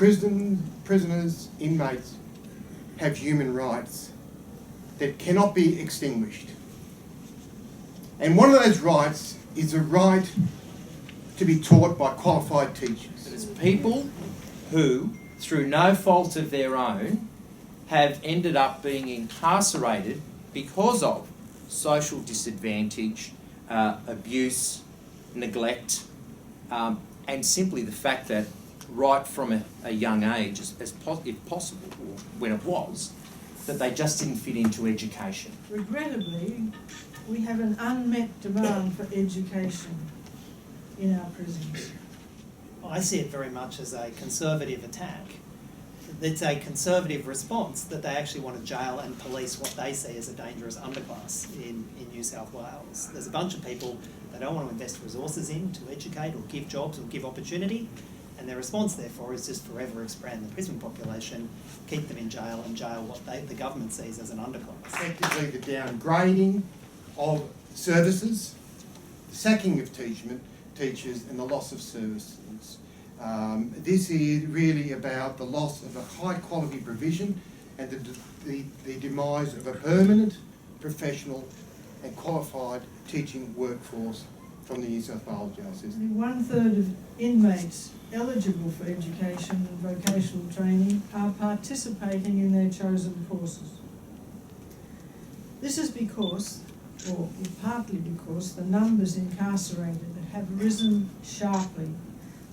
prisoners, inmates have human rights that cannot be extinguished. And one of those rights is the right to be taught by qualified teachers. It's people who, through no fault of their own, have ended up being incarcerated because of social disadvantage, abuse, neglect, and simply the fact that right from a young age, if possible, or when it was, that they just didn't fit into education. Regrettably, we have an unmet demand for education in our prisons. I see it very much as a conservative attack. It's a conservative response that they actually want to jail and police what they see as a dangerous underclass in New South Wales. There's a bunch of people they don't want to invest resources in to educate or give jobs or give opportunity, and their response therefore is just forever expand the prison population, keep them in jail and jail what the government sees as an underclass. Effectively the downgrading of services, the sacking of teachers and the loss of services. This is really about the loss of a high quality provision and the demise of a permanent, professional and qualified teaching workforce from the New South Wales jail system. 1/3 of inmates eligible for education and vocational training are participating in their chosen courses. This is because, or partly because, the numbers incarcerated have risen sharply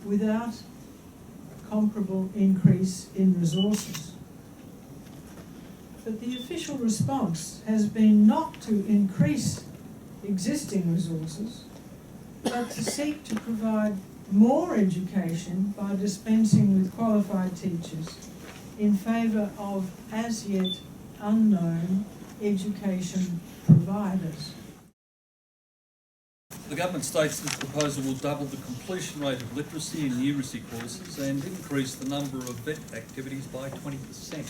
without a comparable increase in resources. But the official response has been not to increase existing resources, but to seek to provide more education by dispensing with qualified teachers in favour of as yet unknown education providers. The government states this proposal will double the completion rate of literacy and numeracy courses and increase the number of vet activities by 20%.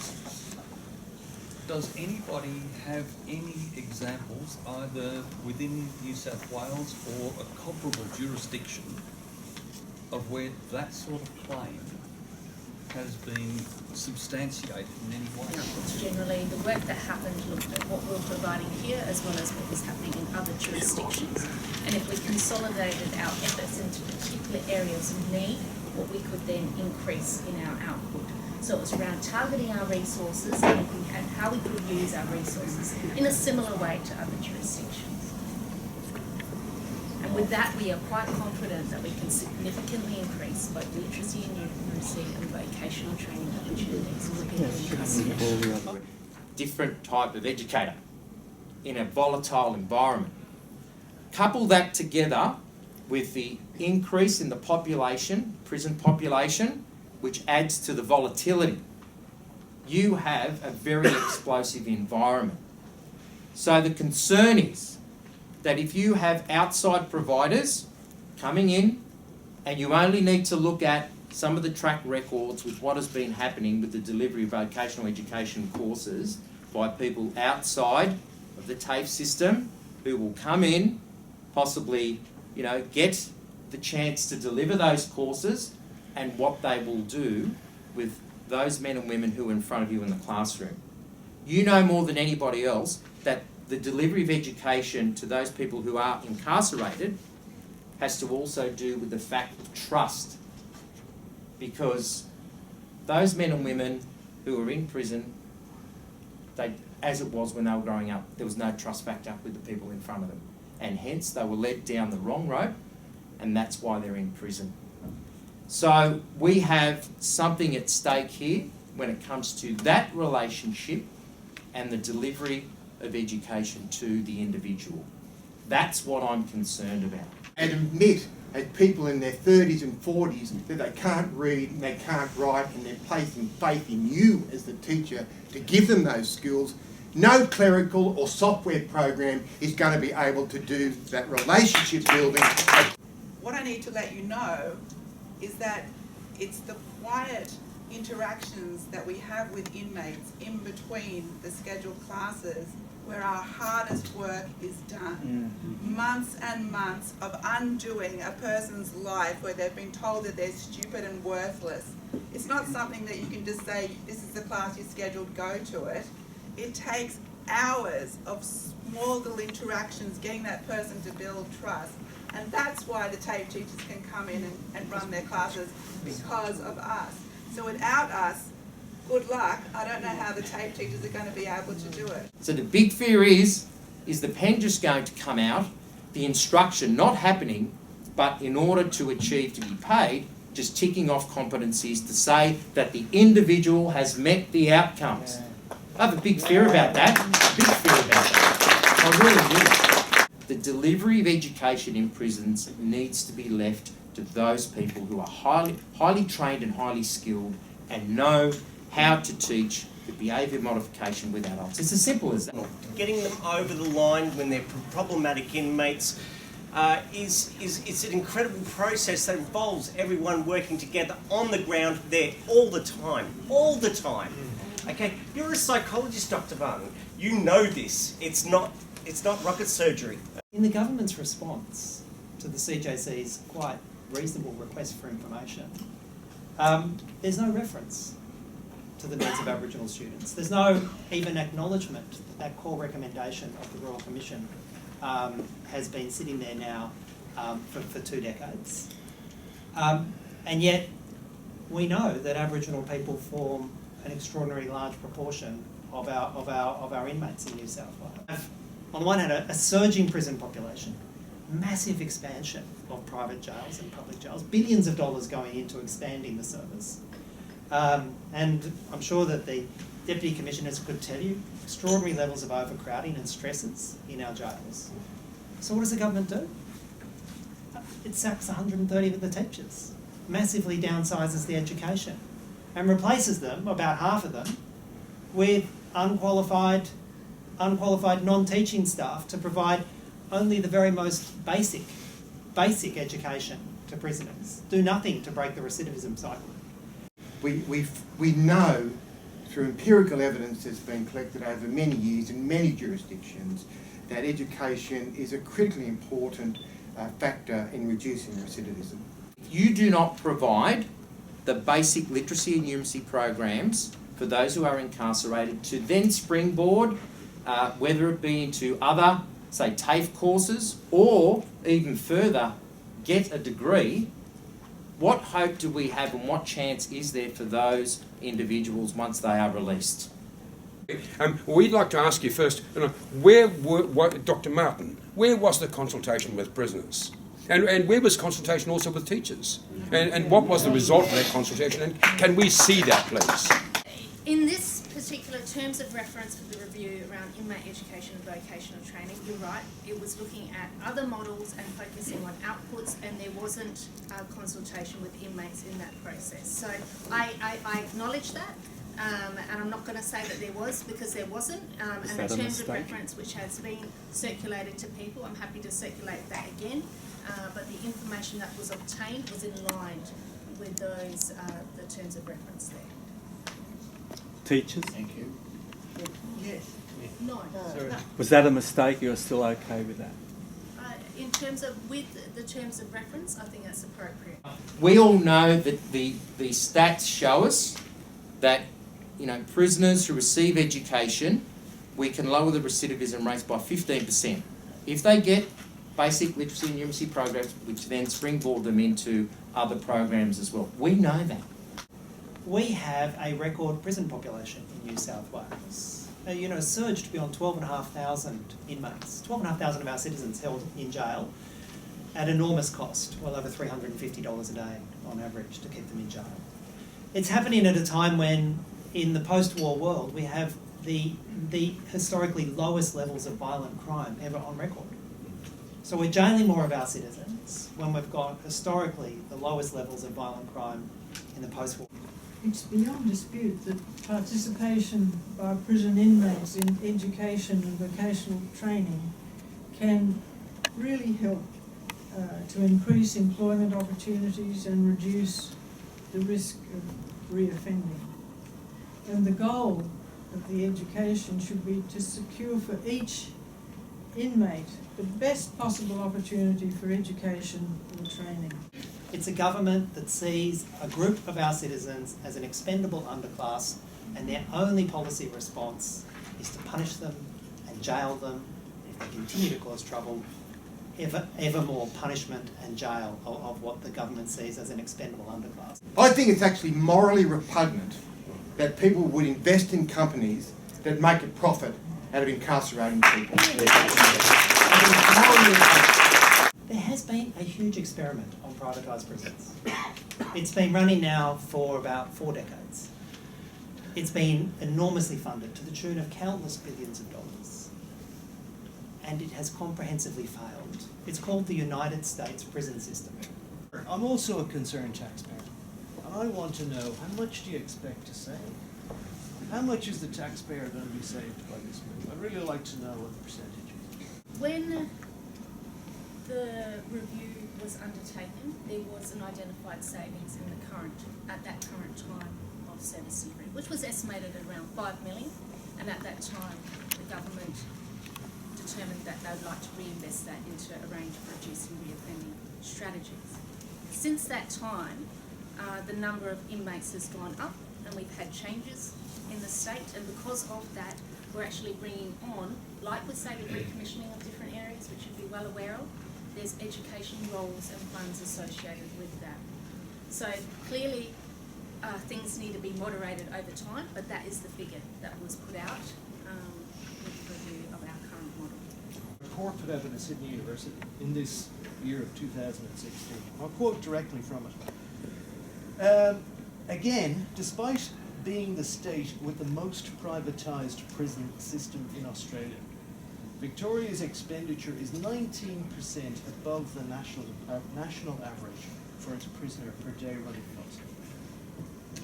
Does anybody have any examples, either within New South Wales or a comparable jurisdiction, of where that sort of claim has been substantiated in any way? No, it's generally the work that happened looked at what we're providing here as well as what was happening in other jurisdictions. And if we consolidated our efforts into particular areas of need, what we could then increase in our output. So it was around targeting our resources and how we could use our resources in a similar way to other jurisdictions. And with that, we are quite confident that we can significantly increase both literacy and numeracy and vocational training opportunities within the incarceration. Different type of educator in a volatile environment. Couple that together with the increase in the population, prison population, which adds to the volatility. You have a very explosive environment. So the concern is that if you have outside providers coming in and you only need to look at some of the track records with what has been happening with the delivery of vocational education courses by people outside of the TAFE system who will come in, possibly, get the chance to deliver those courses and what they will do with those men and women who are in front of you in the classroom. You know more than anybody else that the delivery of education to those people who are incarcerated has to also do with the fact of trust. Because those men and women who are in prison, as it was when they were growing up, there was no trust factor with the people in front of them. And hence they were led down the wrong road, and that's why they're in prison. So we have something at stake here when it comes to that relationship and the delivery of education to the individual. That's what I'm concerned about. And admit as people in their 30s and 40s that they can't read and they can't write and they're placing faith in you as the teacher to give them those skills. No clerical or software program is going to be able to do that relationship building. What I need to let you know is that it's the quiet interactions that we have with inmates in between the scheduled classes where our hardest work is done. Months and months of undoing a person's life where they've been told that they're stupid and worthless. It's not something that you can just say, this is the class you're scheduled, go to it. It takes hours of small little interactions, getting that person to build trust. And that's why the TAFE teachers can come in and run their classes, because of us. So without us, good luck. I don't know how the TAFE teachers are going to be able to do it. So the big fear is the pen just going to come out, the instruction not happening, but in order to achieve to be paid, just ticking off competencies to say that the individual has met the outcomes. I have a big fear about that. Big fear about that. I really do. The delivery of education in prisons needs to be left to those people who are highly trained and highly skilled and know how to teach the behaviour modification with adults. It's as simple as that. Getting them over the line when they're problematic inmates it's an incredible process that involves everyone working together on the ground there all the time. Okay, you're a psychologist, Dr. Barton. You know this. It's not rocket surgery. In the government's response to the CJC's quite reasonable request for information, there's no reference to the needs of Aboriginal students. There's no even acknowledgement that that core recommendation of the Royal Commission has been sitting there now for 2 decades. And yet we know that Aboriginal people form an extraordinarily large proportion of our inmates in New South Wales. On the one hand, a surging prison population, massive expansion of private jails and public jails, billions of dollars going into expanding the service. And I'm sure that the Deputy Commissioners could tell you extraordinary levels of overcrowding and stresses in our jails. So what does the government do? It sacks 130 of the teachers, massively downsizes the education, and replaces them, about half of them, with unqualified non-teaching staff to provide only the very most basic education to prisoners, do nothing to break the recidivism cycle. We know through empirical evidence that's been collected over many years in many jurisdictions that education is a critically important factor in reducing recidivism. If you do not provide the basic literacy and numeracy programs for those who are incarcerated to then springboard, whether it be into other, say, TAFE courses or even further, get a degree, what hope do we have and what chance is there for those individuals once they are released? We'd like to ask you first, Dr. Martin, where was the consultation with prisoners? And where was consultation also with teachers? And what was the result of that consultation? And can we see that, please? In this particular terms of reference for the review around inmate education and vocational training, you're right, it was looking at other models and focusing on outputs, and there wasn't a consultation with inmates in that process. So I acknowledge that, and I'm not going to say that there was, because there wasn't. And the terms of reference which has been circulated to people, I'm happy to circulate that again, but the information that was obtained was in line with those the terms of reference there. Teachers? Thank you. Yes. No. Was that a mistake? You're still okay with that? In terms of with the terms of reference, I think that's appropriate. We all know that the stats show us that, prisoners who receive education, we can lower the recidivism rates by 15%. If they get basic literacy and numeracy programs, which then springboard them into other programs as well. We know that. We have a record prison population in New South Wales. Surged beyond 12,500 inmates. 12,500 of our citizens held in jail at enormous cost, well over $350 a day on average to keep them in jail. It's happening at a time when, in the post-war world, we have the historically lowest levels of violent crime ever on record. So we're jailing more of our citizens when we've got historically the lowest levels of violent crime in the post-war. It's beyond dispute that participation by prison inmates in education and vocational training can really help to increase employment opportunities and reduce the risk of reoffending. And the goal of the education should be to secure for each inmate the best possible opportunity for education or training. It's a government that sees a group of our citizens as an expendable underclass, and their only policy response is to punish them and jail them. If they continue to cause trouble, ever more punishment and jail of what the government sees as an expendable underclass. I think it's actually morally repugnant that people would invest in companies that make a profit out of incarcerating people. There has been a huge experiment on privatised prisons. It's been running now for about 4 decades. It's been enormously funded to the tune of countless billions of dollars. And it has comprehensively failed. It's called the United States prison system. I'm also a concerned taxpayer, and I want to know, how much do you expect to save? How much is the taxpayer going to be saved by this move? I'd really like to know what the percentage is. When the review was undertaken, there was an identified savings in the at that current time of service delivery, which was estimated at around 5 million, and at that time the government determined that they would like to reinvest that into a range of reducing reoffending strategies. Since that time, the number of inmates has gone up, and we've had changes in the state, and because of that, we're actually bringing on, like with say the recommissioning of different areas, which you'd be well aware of, there's education roles and funds associated with that. So clearly, things need to be moderated over time, but that is the figure that was put out with the review of our current model. A report put out by the Sydney University in this year of 2016. I'll quote directly from it. Again, despite being the state with the most privatised prison system in Australia, Victoria's expenditure is 19% above the national average for its prisoner per day running cost.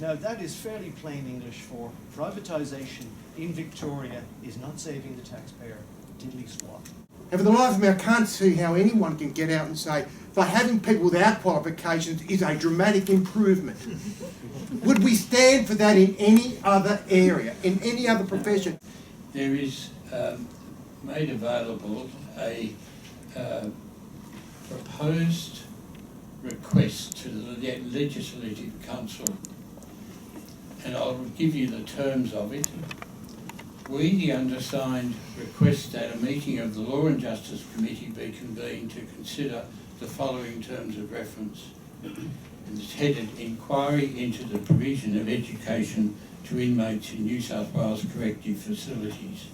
Now that is fairly plain English for privatisation in Victoria is not saving the taxpayer diddly squat. And for the life of me, I can't see how anyone can get out and say, by having people without qualifications is a dramatic improvement. Would we stand for that in any other area, in any other profession? There is made available a proposed request to the Legislative Council, and I'll give you the terms of it. We, the undersigned, request that a meeting of the Law and Justice Committee be convened to consider the following terms of reference. And it's headed Inquiry into the Provision of Education to Inmates in New South Wales Corrective Facilities.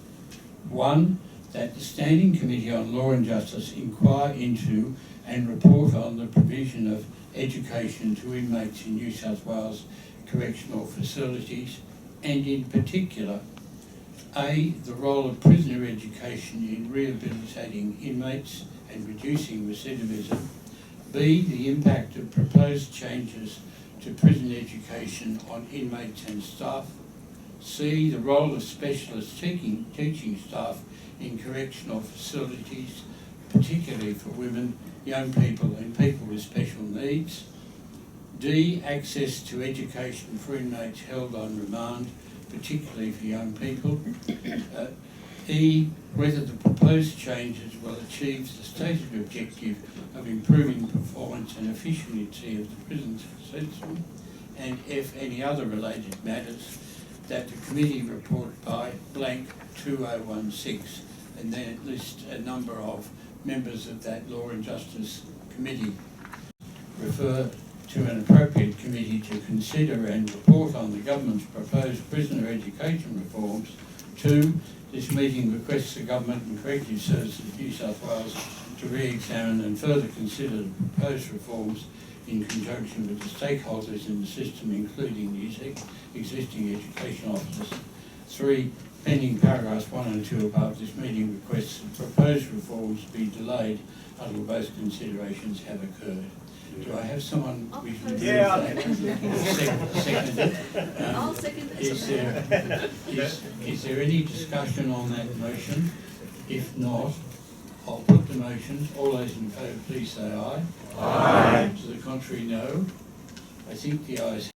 1. That the Standing Committee on Law and Justice inquire into and report on the provision of education to inmates in New South Wales correctional facilities, and in particular, A. the role of prisoner education in rehabilitating inmates and reducing recidivism, B. the impact of proposed changes to prison education on inmates and staff, C. the role of specialist teaching staff in correctional facilities, particularly for women, young people and people with special needs, D. access to education for inmates held on remand, particularly for young people, E. whether the proposed changes will achieve the stated objective of improving performance and efficiency of the prison system, and F. any other related matters, that the committee report by blank 2016, and then it lists a number of members of that Law and Justice Committee. Refer to an appropriate committee to consider and report on the government's proposed prisoner education reforms. 2. This meeting requests the Government and Corrective Services of New South Wales to re-examine and further consider the proposed reforms in conjunction with the stakeholders in the system, including the existing education officers. 3. Pending paragraphs 1 and 2 above, this meeting requests that proposed reforms be delayed until both considerations have occurred. Do I have someone we can do that? Second it. I'll second it. Is there any discussion on that motion? If not, I'll put the motion. All those in favour, please say aye. Aye. To the contrary, no. I think the ayes